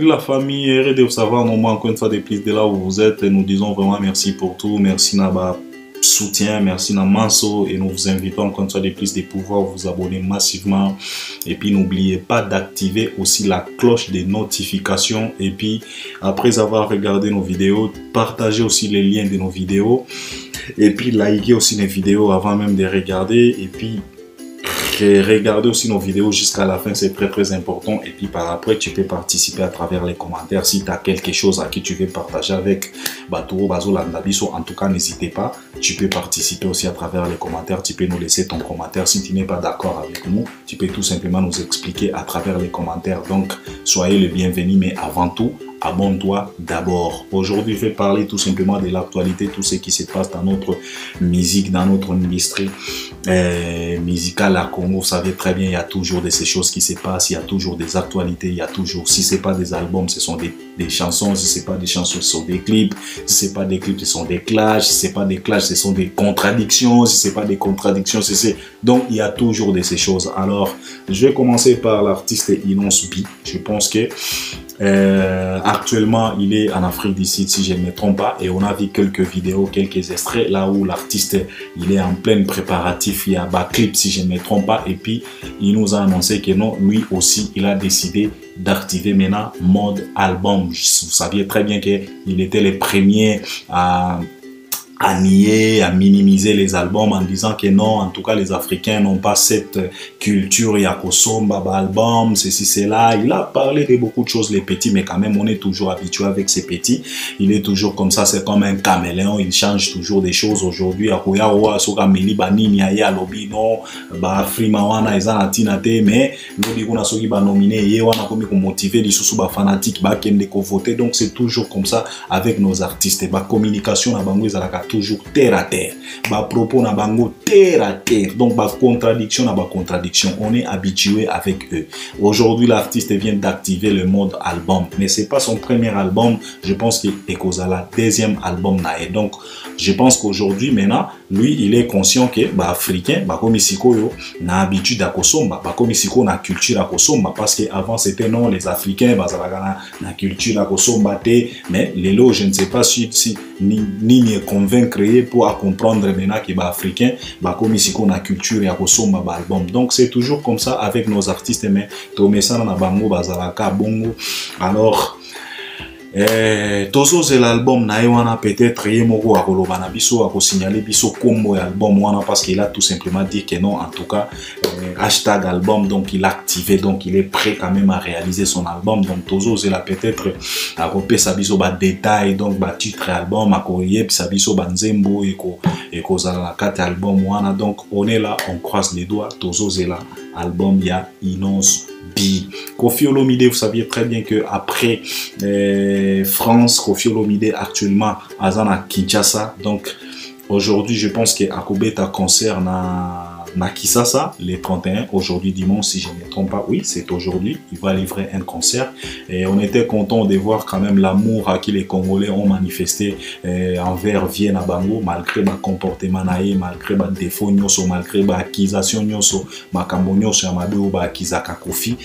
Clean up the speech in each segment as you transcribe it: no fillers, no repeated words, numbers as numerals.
Salut la famille, heureux de vous savoir normalement encore une fois de plus de là où vous êtes. Et nous disons vraiment merci pour tout, merci Naba soutien, merci Namanso et nous vous invitons encore une fois de plus de pouvoir vous abonner massivement et puis n'oubliez pas d'activer aussi la cloche des notifications et puis après avoir regardé nos vidéos, partagez aussi les liens de nos vidéos et puis likez aussi les vidéos avant même de regarder et puis regardez aussi nos vidéos jusqu'à la fin, c'est très important. Et puis par après, tu peux participer à travers les commentaires. Si tu as quelque chose à qui tu veux partager avec Baturo Bazo Landabiso, en tout cas, n'hésitez pas. Tu peux participer aussi à travers les commentaires. Tu peux nous laisser ton commentaire. Si tu n'es pas d'accord avec nous, tu peux tout simplement nous expliquer à travers les commentaires. Donc, soyez les bienvenus, mais avant tout, abonne-toi d'abord. Aujourd'hui, je vais parler tout simplement de l'actualité, tout ce qui se passe dans notre musique, dans notre industrie musicale à Congo. Vous savez très bien, il y a toujours de ces choses qui se passent, il y a toujours des actualités, il y a toujours, si ce n'est pas des albums, ce sont des chansons, si ce n'est pas des chansons, ce sont des clips, si ce n'est pas des clips, ce sont des clashs, si ce n'est pas des clashs, ce sont des contradictions, si ce n'est pas des contradictions, donc il y a toujours de ces choses. Alors, je vais commencer par l'artiste Inonce B. Je pense que actuellement, il est en Afrique du Sud, si je ne me trompe pas, et on a vu quelques vidéos, quelques extraits, là où l'artiste, il est en plein préparatif, il y a un clip, si je ne me trompe pas, et puis il nous a annoncé que non, lui aussi, il a décidé d'activer maintenant mode album. Vous saviez très bien qu'il était le premier à nier, à minimiser les albums en disant que non, en tout cas les Africains n'ont pas cette culture Yakosomba album, ceci, cela. Il a parlé de beaucoup de choses les petits, mais quand même on est toujours habitué avec ces petits. Il est toujours comme ça, c'est comme un caméléon, il change toujours des choses aujourd'hui. Akoya soka meli banini aya lobby non, ba frima wana ezana tinate, mais lobby kuna soki ba nominé ye wana komi ko motiver les sous ba fanatique ba kende ko voter. Donc c'est toujours comme ça avec nos artistes. Ba communication na bango ezalaka toujours terre à terre, ba propos na bango terre à terre, donc ba contradiction na ba contradiction, on est habitué avec eux. Aujourd'hui l'artiste vient d'activer le mode album, mais c'est pas son premier album, je pense qu'il est la deuxième album na, et donc je pense qu'aujourd'hui maintenant lui il est conscient que ba africain ba comme siko yo na habitude à kosomba, ba comme siko na culture à kosomba, parce que avant c'était non, les africains bazalaka na culture à kosomba te, mais lelo je ne sais pas si ni convaincre pour comprendre maintenant que les Africains comme ici qu'on a culture et à consommer album. Donc c'est toujours comme ça avec nos artistes, mais tomé ça na bango bazalaka bongo. Alors tozo c'est l'album na wana peut-être yemoko akoloba na biso akosignaler biso kombo ya album wana, parce qu'il a tout simplement dit que non, en tout cas hashtag album, donc il a activé, donc il est prêt quand même à réaliser son album. Donc tozo c'est là peut-être akopé sa biso ba détail, donc ba titre album akoyé sa biso banzembo eko zala kata album wana. Donc on est là, on croise les doigts, tozo c'est là album ya Inonce B. Koffi Olomide, vous saviez très bien que après France, Koffi Olomide actuellement à Kinshasa. Donc aujourd'hui, je pense que Akobeta concert na Kisasa le 31, aujourd'hui dimanche si je ne me trompe pas, oui c'est aujourd'hui, il va livrer un concert et on était content de voir quand même l'amour à qui les Congolais ont manifesté envers Vienne à Bango, malgré ma comportement naïe, malgré ma défaut nyoso, malgré ma accusation nyoso, ma kambo nyoso yamabeo ba akizaka Koffi.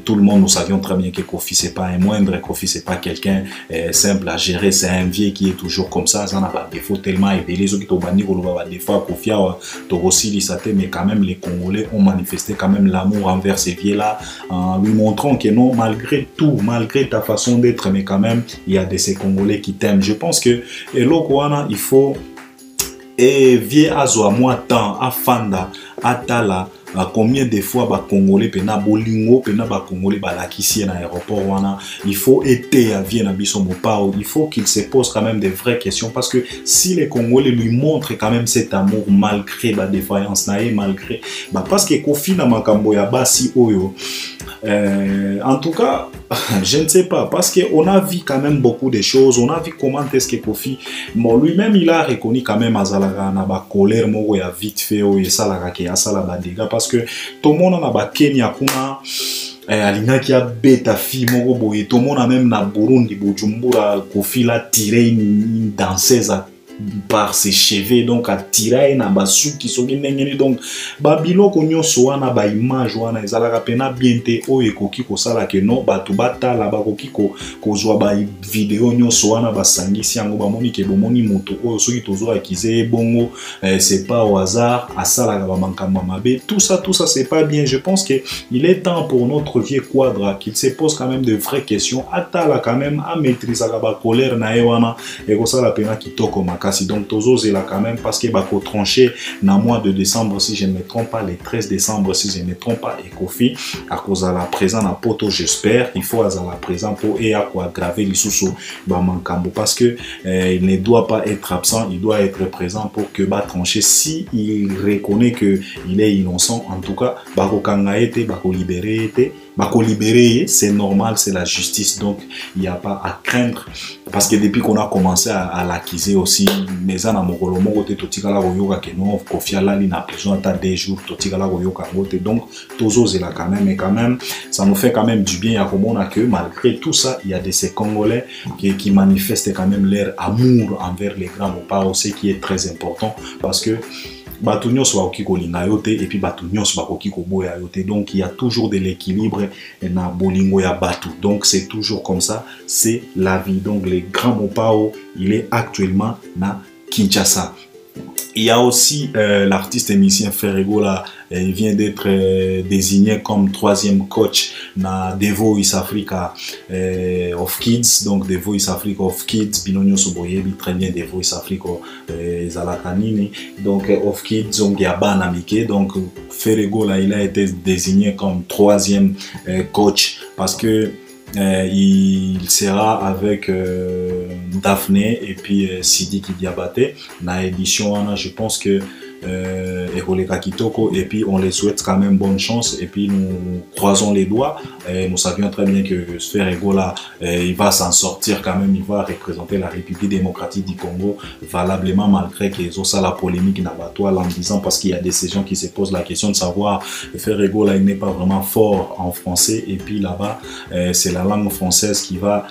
Tout le monde, nous savions très bien que Koffi c'est pas un moindre, Koffi c'est pas quelqu'un simple à gérer, c'est un vieux qui est toujours comme ça, ça n'a pas de défaut tellement et les autres qui t'ont banni des fois Koffi a mais quand même les Congolais ont manifesté quand même l'amour envers ces vieux-là, en lui montrant que non, malgré tout, malgré ta façon d'être, mais quand même, il y a de ces Congolais qui t'aiment. Je pense que il faut vieux azo à moi temps, à Fanda, à Tala, combien de fois ba Congolais pena bolingo pena ba Congolais ba lakisi na aéroport wana, il faut aider à Vienne à biso mopao, il faut qu'il se pose quand même des vraies questions, parce que si les Congolais lui montrent quand même cet amour malgré ba défaillance nae, malgré parce que Koffi na makambo ya basi oyo en tout cas je ne sais pas, parce qu'on a vu quand même beaucoup de choses, on a vu comment est-ce que Koffi, bon lui-même il a reconnu quand même azalaka na ba colère moko ya vite fait oyo esalaka ke asala ba dégâts, parce que tout le monde na ba Kenya kuna alingaki abeta fille moko boye, tout le monde même na Burundi Bujumbura Koffi l'a tiré une danseuse par ses cheveux, donc à tirer na basu qui sont ndengeni, donc babiloko nyonso wana ba image wana ezalaka pena biente oyo ekoki kosala ke no bato batala bakoki kozwa ba video nyonso wana basangisi yango bamoni ke bomoni moto oyo soki tozo akize bongo c'est pas au hasard asalaka ba mankamba mabe, tout ça c'est pas bien. Je pense que il est temps pour notre vieux quadra qu'il se pose quand même de vraies questions, atala quand même à maîtriser la colère na wana et ko sala pena kitoko makasi. Donc tozo zela quand même parce que bako trancher na mois de décembre si je ne me trompe pas, le 13 décembre si je ne me trompe pas, et Kofi à cause à la présent na poto, j'espère il faut à la présent pour et à quoi graver les sous ba mankambo parce que il ne doit pas être absent, il doit être présent pour que ba trancher si il reconnaît que il est innocent. En tout cas bako kanga été bako libérer été bako libérer, c'est normal, c'est la justice, donc il n'y a pas à craindre parce que depuis qu'on a commencé à l'accuser aussi mais à mokolo moko te totikala koyoka ke non Kofi alali na prison à des jours totikala koyoka ngote, donc tozo zela quand même, et quand même ça nous fait quand même du bien à comprendre que malgré tout ça il y a de ces Congolais qui manifestent quand même leur amour envers les grands mopas aussi, qui est très important parce que bato nyonso bakoki kolinga yo te et puis bato nyonso bakoki koboya yo te, donc il y a toujours de l'équilibre na bolingo ya bato, donc c'est toujours comme ça, c'est la vie. Donc les grands mopao il est actuellement na Kinshasa. Il y a aussi l'artiste et musicien Ferrego là, il vient d'être désigné comme 3e coach na The Voice Africa of Kids. Donc The Voice Africa of Kids, Binonyo Soboyebi très bien The Voice Africa Zalakanini. Donc of Kids, donc il y a Banamike. Donc Ferrego là, il a été désigné comme 3e coach parce que il sera avec Daphné et puis Sidiki Diabaté na édition wana. Je pense que Ekoleka Kitoko, et puis on les souhaite quand même bonne chance et puis nous croisons les doigts. Nous savions très bien que Ferrego là, il va s'en sortir quand même, il va représenter la République démocratique du Congo valablement, malgré qu'ils ont ça la polémique n'abattoir en disant, parce qu'il y a des gens qui se posent la question de savoir Ferrego là, il n'est pas vraiment fort en français, et puis là-bas c'est la langue française qui va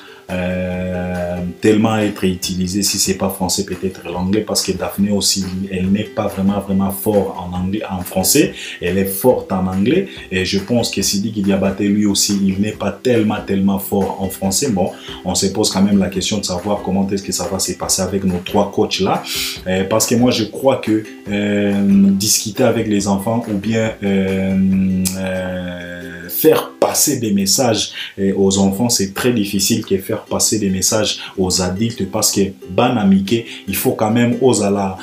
tellement être utilisée, si c'est pas français peut-être l'anglais, parce que Daphné aussi elle n'est pas vraiment fort en anglais, en français, elle est forte en anglais, et je pense que Sidiki Diabaté lui aussi il n'est pas tellement fort en français. Bon, on se pose quand même la question de savoir comment est-ce que ça va se passer avec nos 3 coachs là, parce que moi je crois que discuter avec les enfants ou bien faire passer des messages aux enfants, c'est très difficile que faire passer des messages aux adultes, parce que banamike, il faut quand même aux ala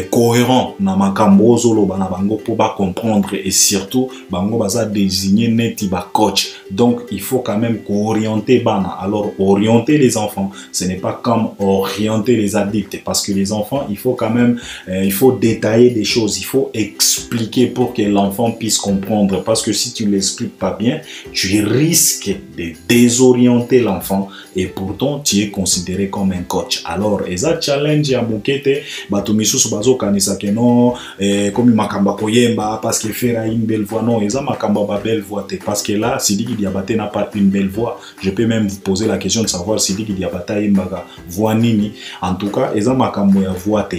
cohérent na makambo zolo bana bango pour ba comprendre, et surtout bango baza désigner neti ba coach, donc il faut quand même orienter bana. Alors orienter les enfants, ce n'est pas comme orienter les adultes, parce que les enfants il faut quand même il faut détailler des choses, il faut expliquer pour que l'enfant puisse comprendre, parce que si tu l'expliques pas bien, tu risques de désorienter l'enfant et pourtant tu es considéré comme un coach. Alors eza challenge ya mukete bato misusu bazo kanisa ke non comme makamba koyemba parce que faire une belle voix, non, eza makamba ba belle voix te, parce que là Sidiki Diabaté n'a pas une belle voix. Je peux même vous poser la question de savoir Sidiki Diabaté yembaga voix nini. En tout cas eza makambo ya voix te,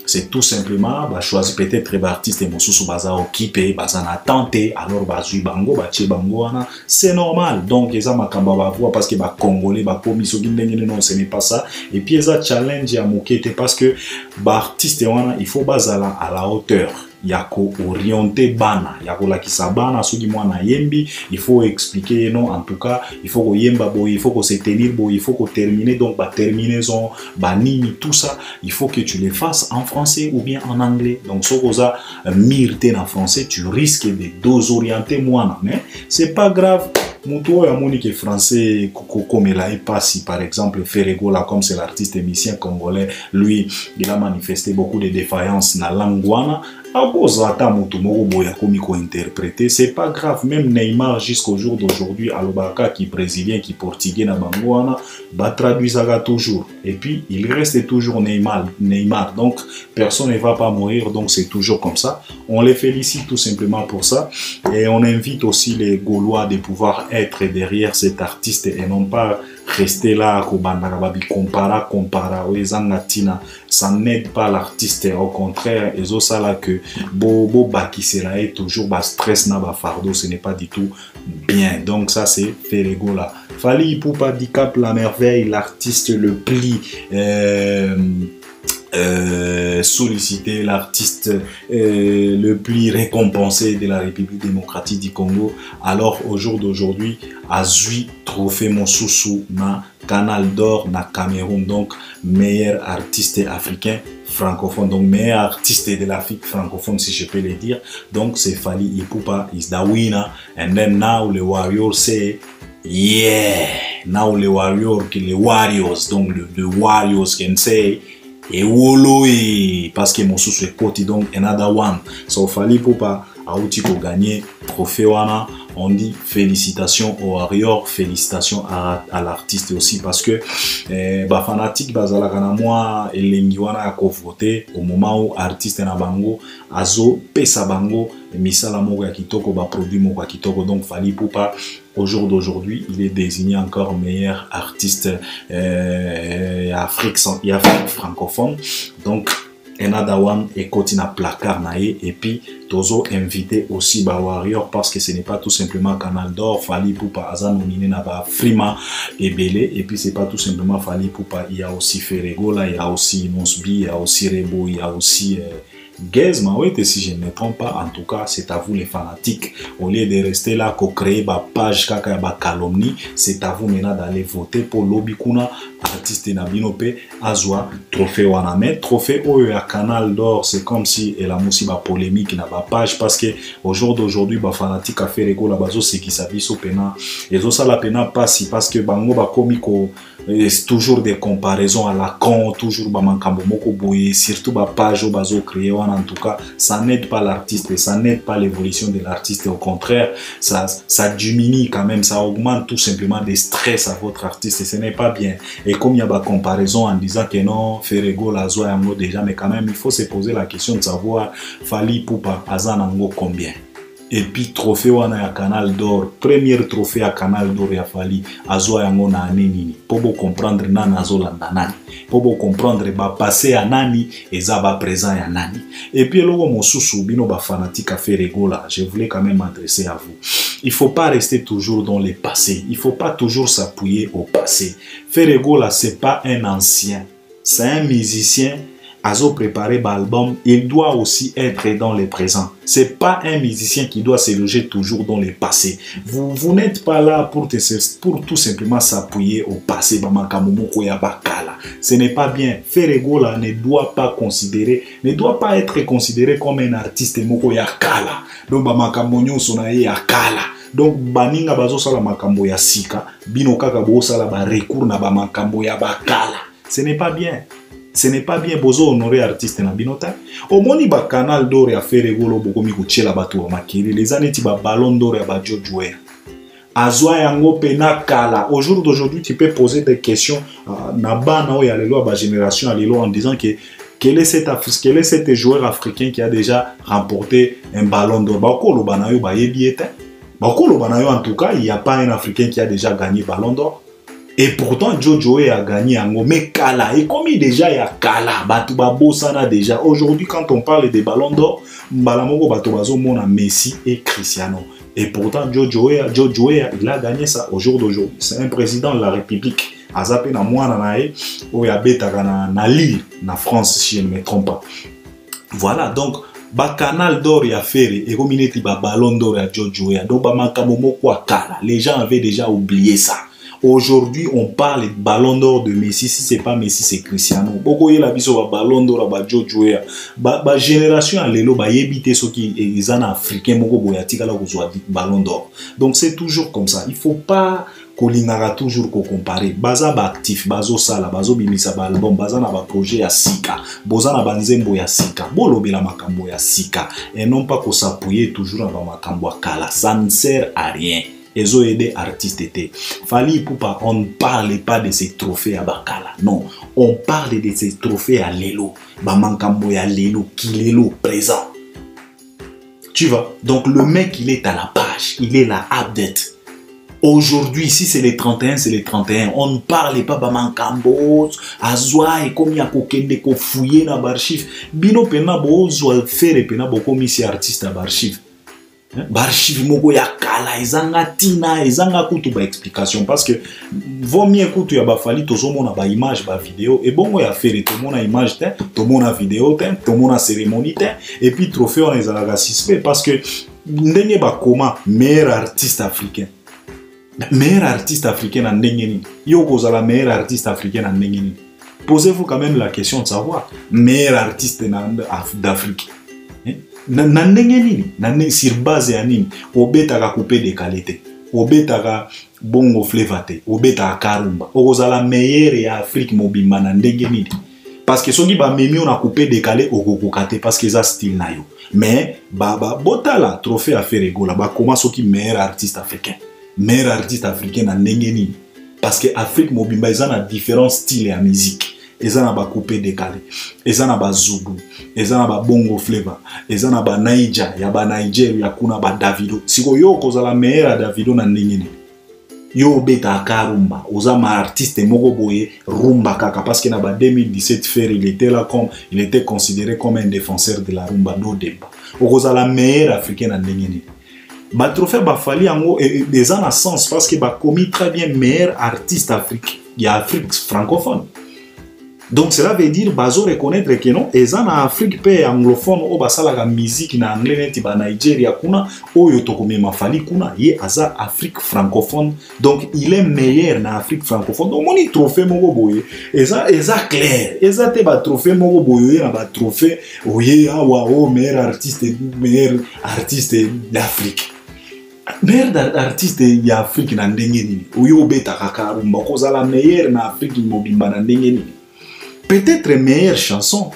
c'est tout simplement ba choisir peut-être ba artiste mosusu baza occupé baza na tenter, alors bazui bango ba che bango wana, c'est normal. Donc eza makamba ba voix parce que ba congolais ba non, ce n'est pas ça. Et puis eza challenge ya mokete, parce que ba artiste wana il faut bazala à la hauteur ya ko orienter bana, ya ko lakisa bana soki mwana yembi, il faut expliquer non, en tout cas il faut ko yemba boy, il faut ko se tenir boy, il faut ko terminer, donc ba terminaison ba nini, tout ça il faut que tu les fasses en français ou bien en anglais. Donc so koza mirte en français, tu risques de désorienter mwana, mais c'est pas grave. Muto ya monique français comme il a passé, par exemple Ferrego là, comme c'est l'artiste musicien congolais, lui il a manifesté beaucoup de défaillances dans la langue wana. C'est pas grave. Même Neymar jusqu'au jour d'aujourd'hui, Alobaka qui brésilien, qui portugais na bangouana, bah traduisera toujours. Et puis il reste toujours Neymar. Donc personne ne va pas mourir. Donc c'est toujours comme ça. On les félicite tout simplement pour ça. Et on invite aussi les Gaulois de pouvoir être derrière cet artiste et non pas rester là, compara, ça n'aide pas l'artiste. Au contraire, et ça là que Bobo qui sera toujours stress na fardeau, ce n'est pas du tout bien. Donc ça c'est Ferego là. Fally Ipupa Dicap la merveille, l'artiste le plus sollicité, l'artiste le plus récompensé de la République démocratique du Congo. Alors au jour d'aujourd'hui, Azui trophée Mosusu na Canal d'Or na Cameroun, donc meilleur artiste africain francophone, donc meilleur artiste de l'Afrique francophone si je peux le dire. Donc c'est Fally Ipupa is the winner, and then now the Warriors say yeah, now the Warriors, donc the Warriors can say et wolo parce que mon sous est côté, donc another one. So Fally Ipupa a outil pour gagner trophée wana. On dit félicitations aux Warriors, félicitations à l'artiste aussi, parce que fanatique bazala kana moi elengi wana ya voter au moment où artiste na bango azo pesa bango misala moko ya kitoko ba produit moko ya kitoko. Donc Fally Ipupa au jour d'aujourd'hui, il est désigné encore meilleur artiste Afrique francophone. Donc another one et continue placard nae, et puis tozo invité aussi ba Warrior, parce que ce n'est pas tout simplement Canal d'Or. Fally Ipupa aza nominé na ba Frima et Belé, et puis c'est pas tout simplement Fally Ipupa, il y a aussi Ferego là, il y a aussi Nosbi, il y a aussi Rebo, il y a aussi Gez Mawete si je ne me trompe pas. En tout cas, c'est à vous les fanatiques. Au lieu de rester là, qu'on crée ma page kaka ba calomnie, c'est à vous maintenant d'aller voter pour l'Obikuna artiste Nabinope Azwa trophée Waname. Trophée Oyo à Canal d'Or, c'est comme si elle a aussi ba polémique na ba page, parce que au jour d'aujourd'hui, ba fanatique a fait rego la bazo c'est qui s'habille au pena. Et ça la pena passe parce que bango ba komiko c'est toujours des comparaisons à la con, toujours ba mankambo moko boye, surtout ba page au bazo créé. En tout cas, ça n'aide pas l'artiste et ça n'aide pas l'évolution de l'artiste. Au contraire, ça diminue quand même, ça augmente tout simplement des stress à votre artiste et ce n'est pas bien. Et comme il y a des comparaisons en disant que non, Ferego la zoa yango déjà, mais quand même, il faut se poser la question de savoir Fally Ipupa azanango combien. Et puis trophée wana ya Canal d'Or, premier trophée à Canal d'Or ya Fally azwa yango na nini pour comprendre nani azolanda nani, pour comprendre ba passé ya nani eza ba présent ya nani. Et puis logo mosusu bino ba fanatique a Ferego là, je voulais quand même m'adresser à vous. Il faut pas rester toujours dans le passé, il faut pas toujours s'appuyer au passé. Ferego là, c'est pas un ancien, c'est un musicien. Azo préparé l'album, il doit aussi être dans le présent. C'est pas un musicien qui doit se loger toujours dans le passé. Vous n'êtes pas là pour tout simplement s'appuyer au passé. Ce n'est pas bien. Ferego là ne doit pas être considéré comme un artiste moko ya kala. Donc bamakambo sonaye ya kala. Donc baninga bazo sala makambo ya sika, bino kaka bo sala ba recours na bamakambo ya bakala. Ce n'est pas bien. Ce n'est pas bien bozo honorer artiste na binota. Au moni ba Canal d'Or ya Ferego lo boko mi kuchela batu wa makiri. Les années ti ba Ballon d'Or ya ba George Weah. Azwa yango pena kala. Au jour d'aujourd'hui, tu peux poser des questions na ba na o ya lelo ba génération à lelo en disant que quel est cet joueur africain qui a déjà remporté un Ballon d'Or? Bako lo banayo ba yebiete. Bako lo banayo en tout cas, il n'y a pas un Africain qui a déjà gagné Ballon d'Or. Et pourtant, Jojo a gagné un mais Kala. Et comme il déjà y a Kala, Batouba Bossana déjà. Aujourd'hui, quand on parle des ballons d'or, Mbalamoko Batoubazo Mona Messi et Cristiano. Et pourtant, Jojo il a gagné ça au jour d'aujourd'hui. C'est un président de la République. Azapé na mwana nae, Oyabeta na Lille, na France, si je ne me trompe pas. Voilà, donc, ba Canal d'Or ya Ferry, et comme il était ba Ballon d'Or ya Jojo, donc ba Makamomo kwa Kala. Les gens avaient déjà oublié ça. Aujourd'hui, on parle de Ballon d'Or de Messi. Si c'est pas Messi, c'est Cristiano. Beaucoup y a la vision Ballon d'Or ba Jojo ya. Ba génération à l'élo ba yébité ceux qui ils en africains moko boyatika la kozwa Ballon d'Or. Donc c'est toujours comme ça. Il faut pas kolingara toujours ko comparer. Baza ba actif, bazo sala, bazo bimisa ba album, baza na ba projet ya sika, boza na banzembo ya sika, bolobela makambo ya sika, et non pas ko s'appuyer toujours dans makambo ya kala. Ça ne sert à rien. Ils ont aidé artistes été. Fally Ipupa, on ne parle pas de ces trophées à Bakala. Non, on parle de ces trophées à Lelo. Bamankambo ya Lelo, qui Lelo présent. Tu vois? Donc le mec, il est à la page. Il est là, update. Aujourd'hui, si c'est les 31, c'est les 31. On ne parle pas de Mankambos, Azwa et comme il y a kokende ko fouiller na barchive. Bino pena bo zo faire pena bo comme ici artiste à barchive. Barchive moko ya kala ezanga tina ezanga kutu ba explication parce que vaut mieux kutu ya ba fali tozo mona ba image ba vidéo et bongo ya faire to mona image te to mona vidéo te to mona cérémonie te et puis trophée on ezalaga suspect parce que ndenge ba koma meilleur artiste africain. Meilleur artiste africain en ndenge yo kozala meilleur artiste africain en ndenge. Posez-vous quand même la question de savoir meilleur artiste d'Afrique. Na ndenge nini sur base ya nini obetaka couper de qualité obetaka bongo flevate obetaka karumba okozala meilleur ya Afrique mobimba na ndenge nini parce que soki ba memi on a coupé décalé okokokate parce que ça style na yo mais botala trophée à faire egola ba comment soki meilleur artiste africain na ndenge nini parce que Afrique mobimba ils ont différents styles ya musique. Ils ont ba coupé décalé, ils ont ba zoubou, ils ont ba bongo flavor, ils ont ba naija, ya ba Niger, ya kuna ba Davido. Siko yo kozala meilleur Davido na ndenge yo beta karumba, oza ma artiste moko boye rumba kaka parce que na ba 2017 faire il était considéré comme un défenseur de la rumba no débat. Okozala meilleur africain na ndenge ba trophée ba fali yango des en sens parce que ba commis très bien meilleur artiste africain, il y a Afrique francophone. Donc cela veut dire bazo reconnaître que non et en Afrique pe anglophone o basala la musique na anglais neti ba Nigeria kuna oyo tokomema fali kuna ye aza Afrique francophone donc il est meilleur na Afrique francophone donc moni trophée moko boye eza clair eza te ba trophée moko boye na ba trophée oye awa o meilleur artiste d'Afrique. Meilleur artiste d'Afrique na ndenge nini oyo beta kakarumba kozala meilleur na Afrique mobimba na ndenge nini. Peut-être meilleure chanson.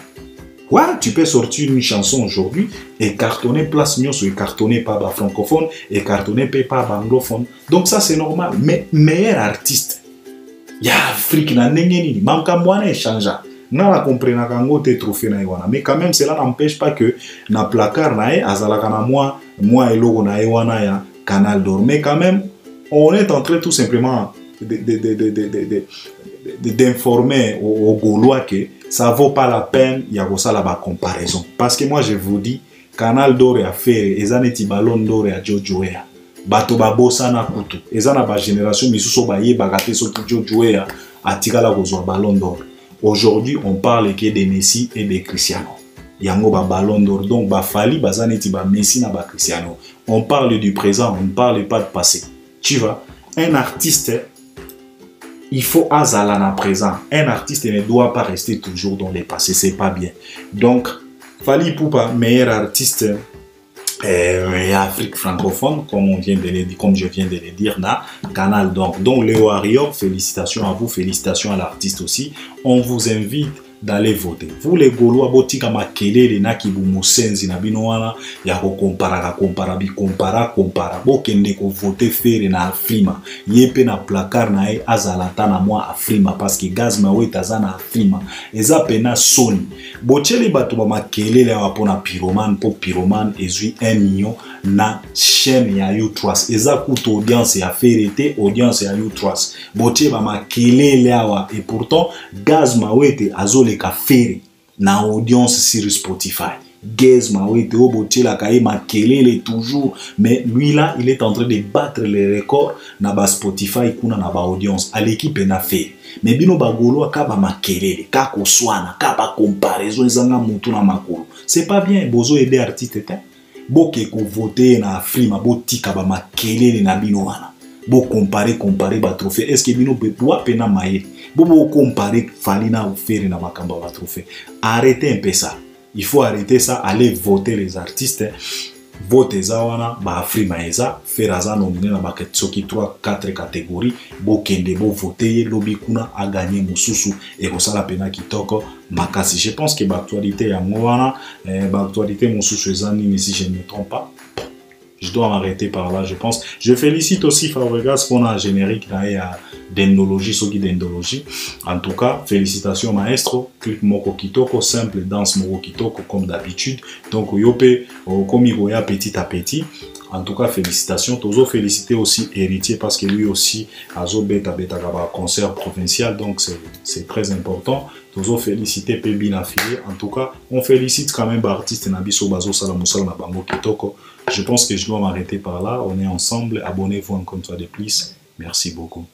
Ouais, tu peux sortir une chanson aujourd'hui et cartonner place mieux et cartonner pas bas francophone et cartonner pas bas anglophone. Donc ça c'est normal. Mais meilleur artiste. Il y a Afrique na nengeni. Manka mwana échange. Na la comprena kango te trophée na iwana. Mais quand même cela n'empêche pas que na placard na e azalaka na moi et logo na iwana ya Canal d'Or. Mais quand même on est en train tout simplement d'informer aux Gaulois que ça vaut pas la peine il y a ça la comparaison parce que moi je vous dis Canal d'Or a fait ezaneti ballon d'or ya Jojo Wea bato babosa na kutu ezana ba génération misuso ba yebaka te soki Jojo Wea atikala kozwa ballon d'or. Aujourd'hui on parle que de Messi et de Cristiano yango ba ballon d'or donc ba fali bazaneti ba Messi na ba Cristiano. On parle du présent, on ne parle pas de passé. Tu vois, un artiste il faut azala na présent. Un artiste ne doit pas rester toujours dans le passé, c'est pas bien. Donc, Fally Ipupa, meilleur artiste Afrique francophone, comme je viens de le dire, na Canal d'Or. Donc, Léo Arior, félicitations à vous, félicitations à l'artiste aussi. On vous invite d'aller voter. Vous les Gaulois, botika makelele na kibumu senzi na bino wana ya ko compara bo kende ko voter faire na Afrima yepe na placard na e azalata na moi Afrima parce que gaz mawe tazana Afrima eza pena soni bocheli bato ba makelele ya pona pyroman po pyroman ezui 1 million na chaîne ya U3 eza kuto audience ya ferete audience ya U3 boche ba makelele awa et pourtant gaz mawe te azole ka fere na audience sur Spotify. Gaz mawe te oboche la kaye makelele toujours mais lui là il est en train de battre les records na ba Spotify kuna na ba audience à l'équipe na fait mais bino ba Gaulois ka ba makelele ka ko swana ka ba comparaison zanga mutu na makolo c'est pas bien bozo aider artiste te boke ko voter na Afrima botika ba makelele na bino wana bo comparer ba trophée est-ce que bino doit pena maye bo comparer Fally na faire na makamba ba trophée arrêtez un peu ça il faut arrêter ça aller voter les artistes voter za wana ba Afrima eza faire za nominé na ba soki 3-4 catégories bo kende bo voter lobby kuna a gagner mususu et ko sala pena kitoko makasi. Je pense que ba actualité ya mwana ba actualité mususu ezani mais si je ne me trompe pas je dois m'arrêter par là, je pense. Je félicite aussi Fabregas pour un générique d'endologie, Sogi d'endologie. En tout cas, félicitations maestro. Clip moko kitoko, simple danse moko kitoko comme d'habitude. Donc yope comme igoya petit à petit. En tout cas, félicitations. Tozo féliciter aussi Héritier parce que lui aussi a beta concert provincial, donc c'est très important. Tozo féliciter Pébi Nafili. En tout cas, on félicite quand même l'artiste Nabiso Bazo Salamoussal Nabango Kitoko. Je pense que je dois m'arrêter par là. On est ensemble. Abonnez-vous encore une fois de plus. Merci beaucoup.